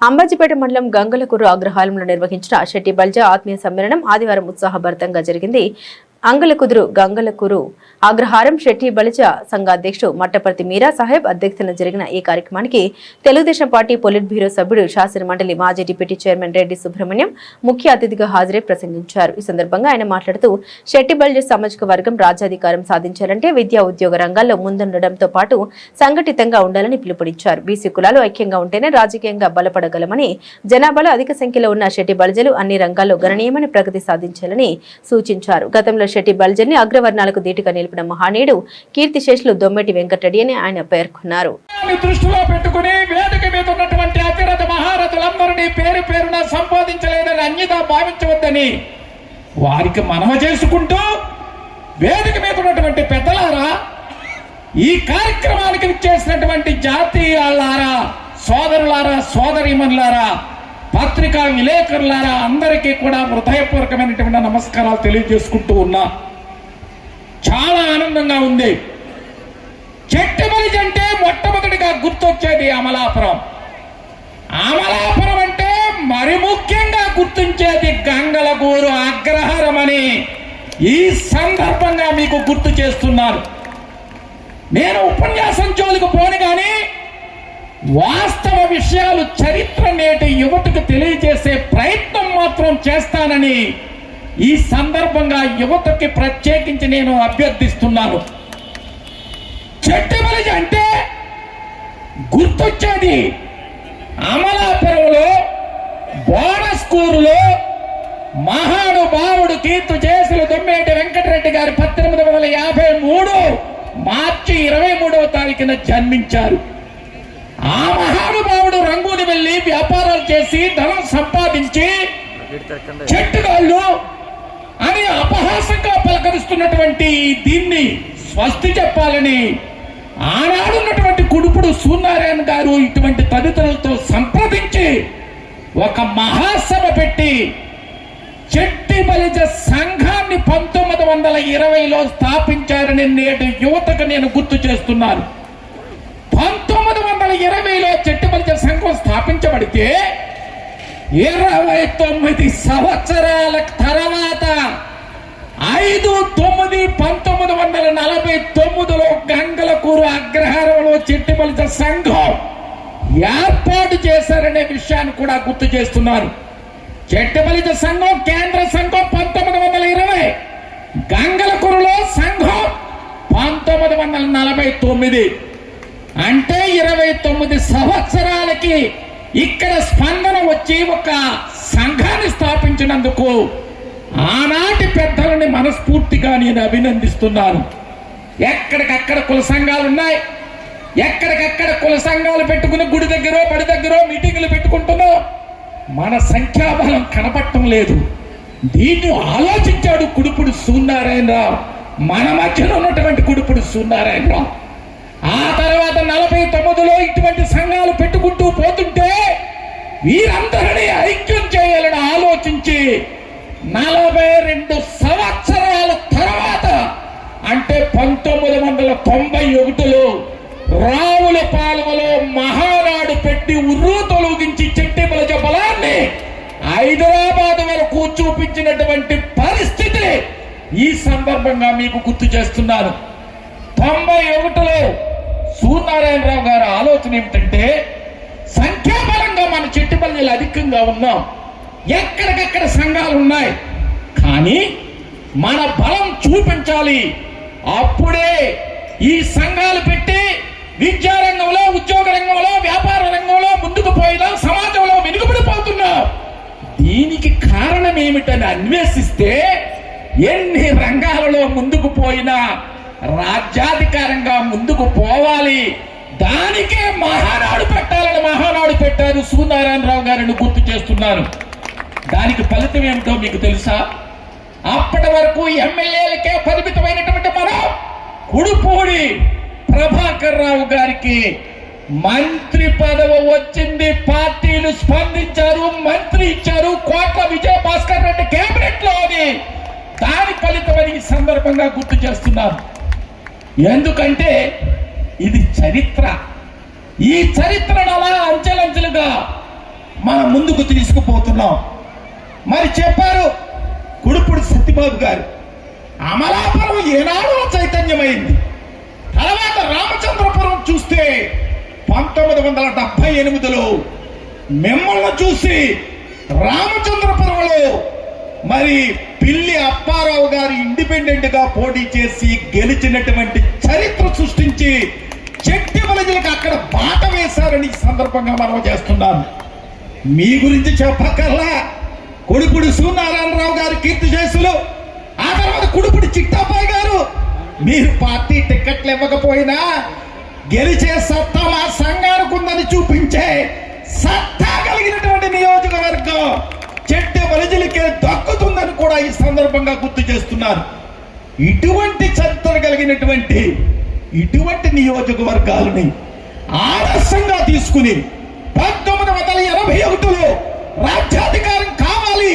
అంబాజీపేట మండలం గంగలకూరు అగ్రహారంలో నిర్వహించిన శెట్టి బల్జా ఆత్మీయ సమ్మేళనం ఆదివారం ఉత్సాహభరితంగా జరిగింది. గంగలకూరు అగ్రహారం శెట్టి బలిజ సంఘ అధ్యక్షుడు మట్టపర్తి మీరా సాహెబ్ అధ్యక్షతన జరిగిన ఈ కార్యక్రమానికి తెలుగుదేశం పార్టీ పొలిట్ బ్యూరో సభ్యుడు శాసన మండలి మాజీ డిప్యూటీ చైర్మన్ రెడ్డి సుబ్రహ్మణ్యం ముఖ్య అతిథిగా హాజరై ప్రసంగించారు. ఈ సందర్భంగా ఆయన మాట్లాడుతూ శెట్టి బలిజ సామాజిక వర్గం రాజ్యాధికారం సాధించాలంటే విద్యా ఉద్యోగ రంగాల్లో ముందుండడంతో పాటు సంఘటితంగా ఉండాలని పిలుపునిచ్చారు. బీసీ కులాలు ఐక్యంగా ఉంటేనే రాజకీయంగా బలపడగలమని, జనాభాలో అధిక సంఖ్యలో ఉన్న శెట్టి బలిజలు అన్ని రంగాల్లో గణనీయమైన ప్రగతి సాధించాలని సూచించారు. గతంలో శెట్టి బల్జల్ని అగ్రవర్ణాలకు దీటుగా నిలిపిన మహానీయుడు కీర్తిశేషులు దొమ్మెటి వెంకటరెడ్డి అని ఆయన పేర్కొన్నారు. దృష్టిలో పెట్టుకుని వేదిక మీద ఉన్నటువంటి అతిరథ మహారథులందరినీ పేరు పేరున సంపాదించలేదని అన్యదా భావించవద్దని వారికి మనవి చేసుకుంటూ, వేదిక మీద ఉన్నటువంటి పెద్దలారా, ఈ కార్యక్రమానికి చేసినటువంటి జాతీయాలారా, సోదరులారా, సోదరీమణులారా, పత్రికా విలేకరులారా, అందరికీ కూడా హృదయపూర్వకమైనటువంటి నమస్కారాలు తెలియజేసుకుంటూ ఉన్నా. చాలా ఆనందంగా ఉంది. చెట్టి బలిజ అంటే మొట్టమొదటిగా గుర్తొచ్చేది అమలాపురం. అమలాపురం అంటే మరి ముఖ్యంగా గుర్తించేది గంగలకూరు అగ్రహారం అని ఈ సందర్భంగా మీకు గుర్తు చేస్తున్నాను. నేను ఉపన్యాసం జోలికి పోను కానీ వాస్తవ విషయాలు, చరిత్ర నేటి యువతకు తెలియజేసే ప్రయత్నం మాత్రం చేస్తానని ఈ సందర్భంగా యువతకి ప్రత్యేకించి నేను అభ్యర్థిస్తున్నాను. చెట్టి బలిజ అంటే గుర్తొచ్చేది అమలాపురంలో బోనస్కూరులో మహానుభావుడు కీర్తిశేషులు దొమ్మేటి వెంకటరెడ్డి గారు 1853 మార్చి 23వ తారీఖున జన్మించారు. ఆ మహానుభావుడు రంగూని వెళ్లి వ్యాపారాలు చేసి ధనం సంపాదించి చెట్టుగాళ్ళు అని అపహాసంగా పలకరిస్తున్నటువంటి దీన్ని స్వస్తి చెప్పాలని ఆనాడున్నటువంటి కుడుపుడు సూర్యనారాయణ గారు ఇటువంటి తదితరులతో సంప్రదించి ఒక మహాసభ పెట్టి చెట్టి బలిజ సంఘాన్ని 1920లో స్థాపించారని నేటి యువతకు నేను గుర్తు చేస్తున్నాను. 1920లో చెట్టి బలిజ సంఘం స్థాపించబడితే 29 సంవత్సరాల తర్వాత 5/9/1949లో గంగలకూరు అగ్రహారంలో చెట్టి బలిజ సంఘం ఏర్పాటు చేశారనే విషయాన్ని కూడా గుర్తు చేస్తున్నారు. చెట్టి బలిజ సంఘం కేంద్ర సంఘం 1920, గంగలకూరులో సంఘం 1949. అంటే 29 సంవత్సరాలకి ఇక్కడ స్పందన వచ్చి ఒక సంఘాన్ని స్థాపించినందుకు ఆనాటి పెద్దలని మనస్ఫూర్తిగా నేను అభినందిస్తున్నాను. ఎక్కడికక్కడ కుల సంఘాలు ఉన్నాయి, ఎక్కడికక్కడ కుల సంఘాలు పెట్టుకుని గుడి దగ్గర బడి దగ్గర మీటింగులు పెట్టుకుంటున్నాం. మన సంఖ్యాబలం కనపడటం లేదు. దీన్ని ఆలోచించాడు కుడుపుడు సూర్యనారాయణరావు, మన మధ్యలో ఉన్నటువంటి కుడుపుడు సూర్యనారాయణరావు. ఆ తర్వాత 49లో ఇటువంటి సంఘాలు పెట్టుకుంటూ పోతుంటే వీరందరినీ ఐక్యం చేయాలని ఆలోచించి 42 సంవత్సరాల తర్వాత అంటే 1991లో రావులపాలెంలో మహానాడు పెట్టి ఉర్రూ తొలగించి చెట్టి బలిజ బలాన్ని హైదరాబాద్ వరకు చూపించినటువంటి పరిస్థితి ఈ సందర్భంగా మీకు గుర్తు చేస్తున్నాను. 91లో సూర్యనారాయణరావు గారి ఆలోచన ఏమిటంటే, సంఖ్యాబలంగా మన చెట్టి బలిజలు అధికంగా ఉన్నాం, ఎక్కడికక్కడ సంఘాలు ఉన్నాయి, కానీ మన బలం చూపించాలి. అప్పుడే ఈ సంఘాలు పెట్టి విద్యారంగంలో, ఉద్యోగ రంగంలో, వ్యాపార రంగంలో ముందుకు పోయినా సమాజంలో వెనుకబడిపోతున్నాం. దీనికి కారణం ఏమిటని అన్వేషిస్తే ఎన్ని రంగాలలో ముందుకు పోయినా రాజ్యాధికారంగా ముందుకు పోవాలి, దానికే మహానాడు పెట్టాలని మహానాడు పెట్టారు సూర్యనారాయణరావు గారిని గుర్తు చేస్తున్నారు. దానికి ఫలితం ఏమిటో మీకు తెలుసా? అప్పటి వరకు ఎమ్మెల్యేలకే పరిమితమైనటువంటి మనం కుడుపూడి ప్రభాకర్ రావు గారికి మంత్రి పదవి వచ్చింది. పార్టీలు స్పందించారు, మంత్రి ఇచ్చారు. కోట్ల విజయభాస్కర్ రెడ్డి కేబినెట్ లో అది దాని ఫలితమని ఈ సందర్భంగా గుర్తు చేస్తున్నారు. ఎందుకంటే ఇది చరిత్ర. ఈ చరిత్రను అలా అంచెలంచెలుగా మనం ముందుకు తీసుకుపోతున్నాం. మరి చెప్పారు కుడుపుడి సత్యబాబు గారు, అమలాపురం ఏనాడో చైతన్యమైంది. తర్వాత రామచంద్రపురం చూస్తే 1978లో మిమ్మల్ని చూసి రామచంద్రపురంలో మరి పిల్లి అప్పారావు గారు ఇండిపెండెంట్ గా పోటీ చేసి గెలిచినటువంటి చరిత్ర సృష్టించి చెట్టి బలజలకు అక్కడ బాట వేశారని ఈ సందర్భంగా మనం చేస్తున్నాను. మీ గురించి చెప్పక్కర్లా, కొడుకుడు సూర్యనారాయణరావు గారు కీర్తి చేసులు, ఆ తర్వాత కుడుపుడి చిట్టాపాయ్ గారు. మీరు పార్టీ టిక్కెట్లు ఇవ్వకపోయినా గెలిచే సత్తా మా సంఘానికి ఉందని చూపించే సత్తా కలిగినటువంటి నియోజకవర్గం చెట్టి బలిజలకే దక్కుతుందని కూడా ఈ సందర్భంగా గుర్తు చేస్తున్నారు. ఇటువంటి చరిత్ర కలిగినటువంటి ఇటువంటి నియోజకవర్గాలని ఆదర్శంగా తీసుకుని 1981లో రాజ్యాధికారం కావాలి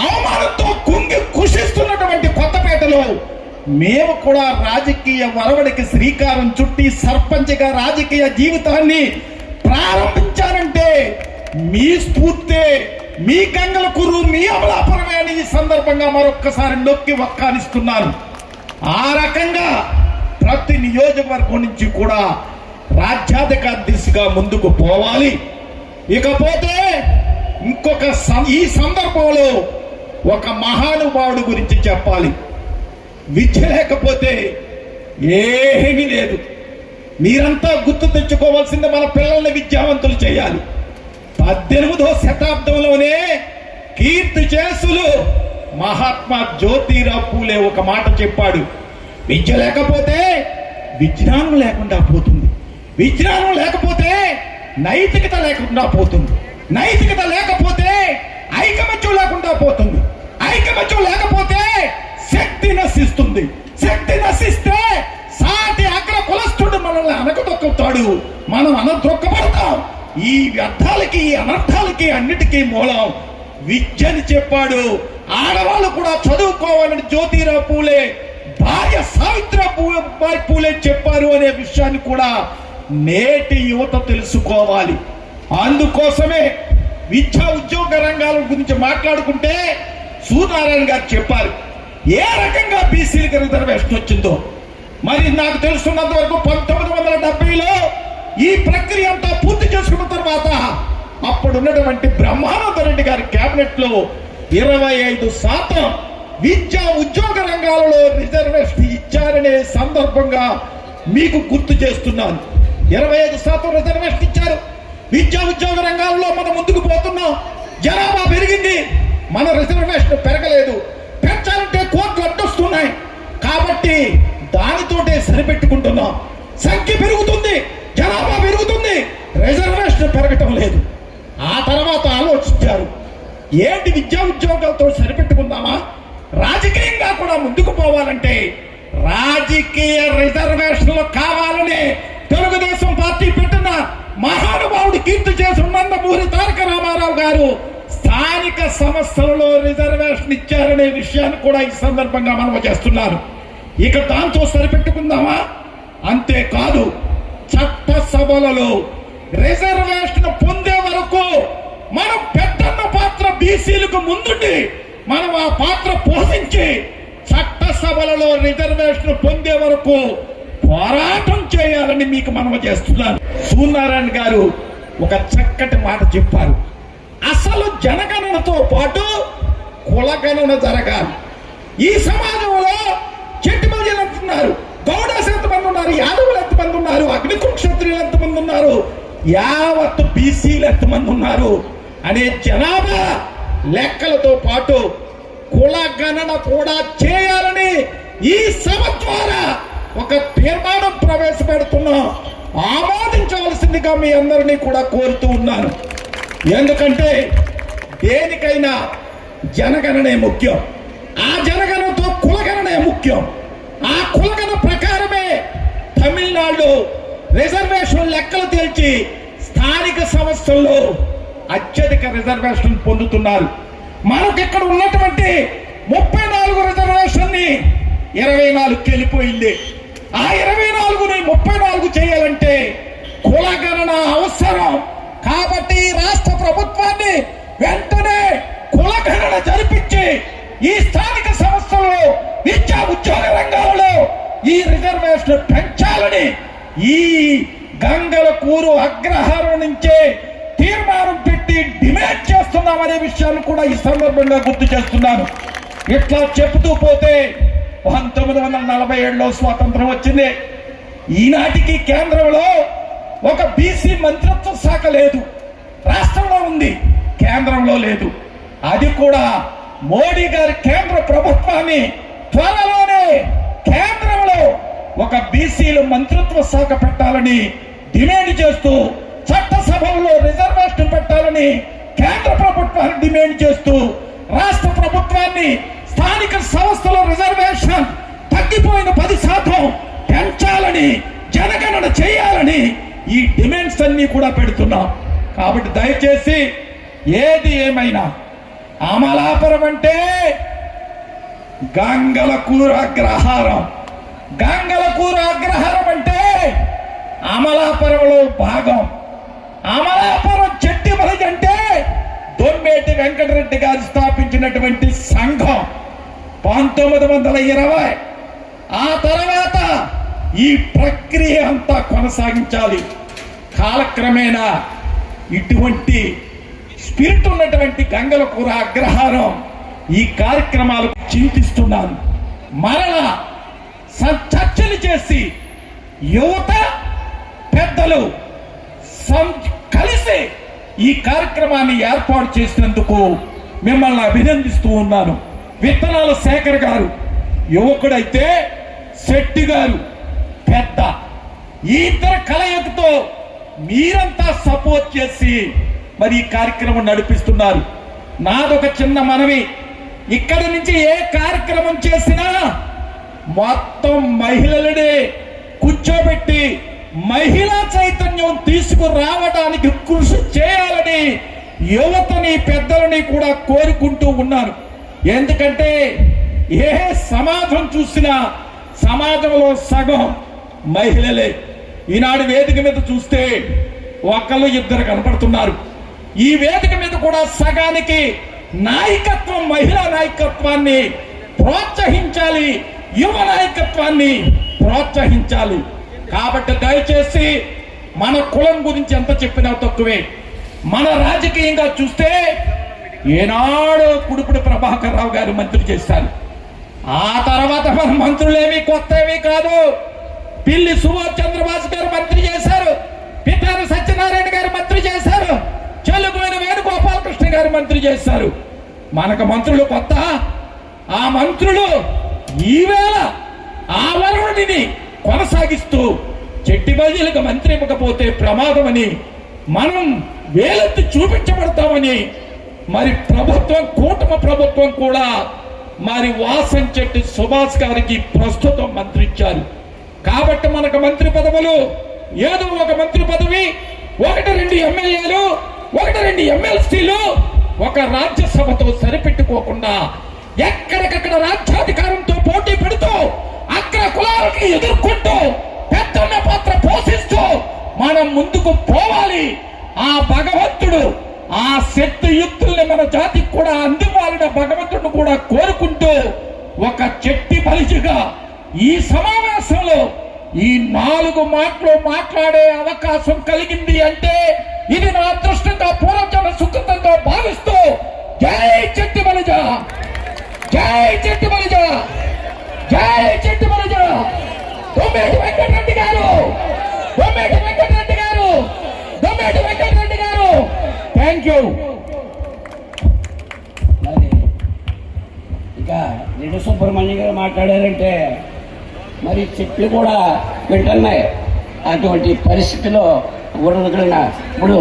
అవమానంతో కుంగి కుషిస్తున్నటువంటి కొత్తపేటలో మేము కూడా రాజకీయ వరవడికి శ్రీకారం చుట్టి సర్పంచ్గా రాజకీయ జీవితాన్ని ప్రారంభించారంటే మీ స్ఫూర్తే, మీ గంగలకూరు, మీ అమలాపురమే అని ఈ సందర్భంగా మరొక్కసారి నొక్కి వక్కానిస్తున్నాను. ఆ రకంగా ప్రతి నియోజకవర్గం నుంచి కూడా రాజ్యాధికార దిశగా ముందుకు పోవాలి. ఇకపోతే ఇంకొక ఈ సందర్భంలో ఒక మహానుభావుడు గురించి చెప్పాలి. విద్య లేకపోతే ఏమీ లేదు. మీరంతా గుర్తు తెచ్చుకోవాల్సింది మన పిల్లల్ని విద్యావంతులు చేయాలి. 18వ శతాబ్దంలోనే కీర్తి చేసులు మహాత్మా జ్యోతిరావు పూలే ఒక మాట చెప్పాడు, విద్య లేకపోతే విజ్ఞానం లేకుండా పోతుంది, విజ్ఞానం లేకపోతే నైతికత లేకుండా పోతుంది, నైతికత లేకపోతే ఐకమత్యం లేకుండా పోతుంది, ఐకమత్యం లేకపోతే శక్తి నశిస్తుంది, శక్తి నశిస్తే సాటి అగ్ర కులస్తుడు మనల్ని అనకదొక్కుతాడు, మనం అనదొక్కబడతాం. ఈ వ్యర్థాలకి ఈ అనర్థాలకి అన్నిటికీ మూలం విద్య అని చెప్పాడు. ఆడవాళ్ళు కూడా చదువుకోవాలని జ్యోతిరావు పూలే భార్య సావిత్రిబాయి పూలే చెప్పారు అనే విషయాన్ని కూడా నేటి యువత తెలుసుకోవాలి. అందుకోసమే విద్యా ఉద్యోగ రంగాల గురించి మాట్లాడుకుంటే సూర్యనారాయణ గారు చెప్పారు ఏ రకంగా బీసీలకు రిజర్వేషన్ వచ్చిందో. మరి నాకు తెలుసున్నంత వరకు 1970లో ఈ ప్రక్రియ అంతా పూర్తి చేసుకున్న తర్వాత అప్పుడున్నటువంటి బ్రహ్మానంద రెడ్డి గారి కేబినెట్ లో 25% విద్యా ఉద్యోగ రంగాలలో రిజర్వేషన్ ఇచ్చారనే సందర్భంగా మీకు గుర్తు చేస్తున్నాను. 25% రిజర్వేషన్ ఇచ్చారు. విద్యా ఉద్యోగ రంగాల్లో మనం ముందుకు పోతున్నాం. జనాభా పెరిగింది, మన రిజర్వేషన్ పెరగలేదు. పెంచాలంటే కోట్లు అడ్డొస్తున్నాయి కాబట్టి దానితోటే సరిపెట్టుకుంటున్నాం. సంఖ్య పెరుగుతుంది, జనాభా పెరుగుతుంది, రిజర్వేషన్ పెరగటం లేదు. ఆ తర్వాత ఆలోచించారు ఏంటి విద్యా ఉద్యోగాలతో సరిపెట్టుకుందామా, రాజకీయంగా కూడా ముందుకు పోవాలంటే రాజకీయ రిజర్వేషన్లు కావాలని తెలుగుదేశం పార్టీ పెట్టిన మహానుభావుడు కీర్తి చేసి నందమూరి తారక రామారావు గారు స్థానిక సంస్థలలో రిజర్వేషన్ ఇచ్చారనే విషయాన్ని కూడా ఈ సందర్భంగా మనం చేస్తున్నారు. ఇక దాంతో సరిపెట్టుకుందామా? అంతేకాదు చట్టసభలలో రిజర్వేషన్ పొందే వరకు మనం పెద్దన్న పాత్ర బీసీలకు ముందుండి మనం ఆ పాత్ర పోషించి చట్టసభలలో రిజర్వేషన్ పొందే వరకు పోరాటం చేయాలని మీకు మనం చేస్తున్నాను. సూర్యనారాయణ గారు ఒక చక్కటి మాట చెప్పారు, అసలు జనగణనతో పాటు కులగణన జరగాలి. ఈ సమాజంలో చెట్టి బలిజలు ఎంతున్నారు, గౌడాస్ ఎంతమంది ఉన్నారు, యాదవులు ఎంతమంది ఉన్నారు, అగ్నికుల క్షత్రియులు ఎంతమంది ఉన్నారు, యావత్ బీసీలు ఎంతమంది ఉన్నారు అనే జనాభా లెక్కలతో పాటు కులగణన కూడా చేయాలని ఈ సభ ద్వారా ఒక తీర్మానం ప్రవేశపెడుతున్నాం. ఆమోదించవలసిందిగా మీ అందరినీ కూడా కోరుతూ ఉన్నాను. ఎందుకంటే దేనికైనా జనగణనే ముఖ్యం, ఆ జనగణనతో కులగణనే ముఖ్యం. ఆ కులగణ ప్రకారమే తమిళనాడు రిజర్వేషన్ లెక్కలు తేల్చి స్థానిక సంస్థల్లో అత్యధిక రిజర్వేషన్ పొందుతున్నారు. మనకు ఇక్కడ ఉన్నటువంటి 34 రిజర్వేషన్ ని 24కి వెళ్ళిపోయింది. ఆ 24ని 34 చేయాలంటే కులగణన అవసరం. కాబట్టి రాష్ట్ర ప్రభుత్వాన్ని అనే విషయాన్ని కూడా ఈ సందర్భంగా గుర్తు చేస్తున్నాను. ఇట్లా చెబుతూ పోతే 1947లో స్వాతంత్రం వచ్చింది. ఈనాటికి కేంద్రంలో ఒక బీసీ మంత్రిత్వ శాఖ లేదు. రాష్ట్రంలో ఉంది, కేంద్రంలో లేదు. అది కూడా మోడీ గారి కేంద్ర ప్రభుత్వాన్ని త్వరలోనే కేంద్రంలో ఒక బీసీల మంత్రిత్వ శాఖ పెట్టాలని డిమాండ్ చేస్తూ, చట్టసభలో రిజర్వేషన్ పెట్టాలని కేంద్ర ప్రభుత్వాన్ని డిమాండ్ చేస్తూ, రాష్ట్ర ప్రభుత్వాన్ని స్థానిక సంస్థల రిజర్వేషన్ తగ్గిపోయిన 10% పెంచాలని, జనగణన చేయాలని ఈ డిమాండ్స్ అన్ని కూడా పెడుతున్నాం. కాబట్టి దయచేసి ఏది ఏమైనా అమలాపురం అంటే గంగలకూరు అగ్రహారం. గంగలకూరు అగ్రహారం అంటే అమలాపురంలో భాగం. అమలాపురం చెట్టి బలిజ అంటే దొమ్మేటి వెంకటరెడ్డి గారు స్థాపించినటువంటి సంఘం 1920. ఆ తర్వాత ఈ ప్రక్రియ అంతా కొనసాగించాలి. కాలక్రమేణా ఇటువంటి స్పిరిట్ ఉన్నటువంటి గంగలకూర అగ్రహారం ఈ కార్యక్రమాలు చింతిస్తున్నాను. మరలా చర్చలు చేసి యువత పెద్దలు కలిసి ఈ కార్యక్రమాన్ని ఏర్పాటు చేసినందుకు మిమ్మల్ని అభినందిస్తూ ఉన్నాను. విత్తనాల శేఖర్ గారు యువకుడైతే, శెట్టి గారు పెద్ద, ఈ ఇద్దరు కలయికతో మీరంతా సపోర్ట్ చేసి మరి ఈ కార్యక్రమం నడిపిస్తున్నారు. నాదొక చిన్న మనవి, ఇక్కడి నుంచి ఏ కార్యక్రమం చేసినా మొత్తం మహిళలనే కూర్చోబెట్టి మహిళా చైతన్యం తీసుకురావడానికి కృషి చేయాలని యువతని పెద్దలని కూడా కోరుకుంటూ ఉన్నాను. ఎందుకంటే ఏ సమాజం చూసినా సమాజంలో సగం మహిళలే. ఈనాడు వేదిక మీద చూస్తే ఒకళ్ళు ఇద్దరు కనపడుతున్నారు. ఈ వేదిక మీద కూడా సగానికి నాయకత్వం, మహిళా నాయకత్వాన్ని ప్రోత్సహించాలి, యువ నాయకత్వాన్ని ప్రోత్సహించాలి. కాబట్టి దయచేసి మన కులం గురించి ఎంత చెప్పినా తక్కువే. మన రాజకీయంగా చూస్తే ఏనాడు కుడుపుడు ప్రభాకర్ రావు గారు మంత్రి చేశారు. ఆ తర్వాత మన మంత్రులేమి కొత్తవి కాదు. పిల్లి సుభాష్ చంద్రబాబు గారు మంత్రి చేశారు, పితాని సత్యనారాయణ గారు మంత్రి చేశారు, చెలుగుమైన వేణుగోపాలకృష్ణ గారు మంత్రి చేశారు. మనకు మంత్రులు కొత్త. ఆ మంత్రులు ఈవేళ ఆ వరుణుడిని కొనసాగిస్తూ చెట్టి బల్జీలకు మంత్రి ఇవ్వకపోతే ప్రమాదమని మనం వేలెత్తి చూపించబడతామని మరి ప్రభుత్వం, కూటమి ప్రభుత్వం కూడా మరి వాసంచెట్టి సుభాష్ గారికి ప్రస్తుతం మంత్రి ఇచ్చారు. కాబట్టి మనకు మంత్రి పదవులు ఏదో ఒక మంత్రి పదవి, 1-2 ఎమ్మెల్యేలు, 1-2 ఎమ్మెల్సీలు, ఒక రాజ్యసభతో సరిపెట్టుకోకుండా ఎక్కడికక్కడ రాజ్యాధికారంతో పోటీ పెడుతూ అగ్ర కులాలకి ఎదుర్కొంటూ పెద్దన్న పాత్ర పోషిస్తూ మనం ముందుకు పోవాలి. ఆ భగవంతుడు ఆ శక్తియుక్తుల్ని మన జాతికి కూడా అందివ్వాలని భగవంతుడిని కూడా కోరుకుంటూ ఒక చెట్టి బలిజిగా ఈ సమావేశంలో ఈ 4 మాటలు మాట్లాడే అవకాశం కలిగింది అంటే ఇది నా అదృష్టంగా, పూర్వజన్మ సుకృతంగా భావిస్తూ జై చెట్టి బలిజ, జై చెట్టి బలిజ, జై చెట్టి బలిజ. దొమ్మేటి వెంకటరెడ్డి గారు, దొమ్మేటి వెంకటరెడ్డి గారు, దొమ్మేటి వెంకటరెడ్డి గారు, థ్యాంక్ యూ. మరి ఇక రెడ్డి సుబ్రహ్మణ్యం గారు మాట్లాడారంటే మరి చెట్లు కూడా వింటున్నాయి. అటువంటి పరిస్థితిలో ఇప్పుడు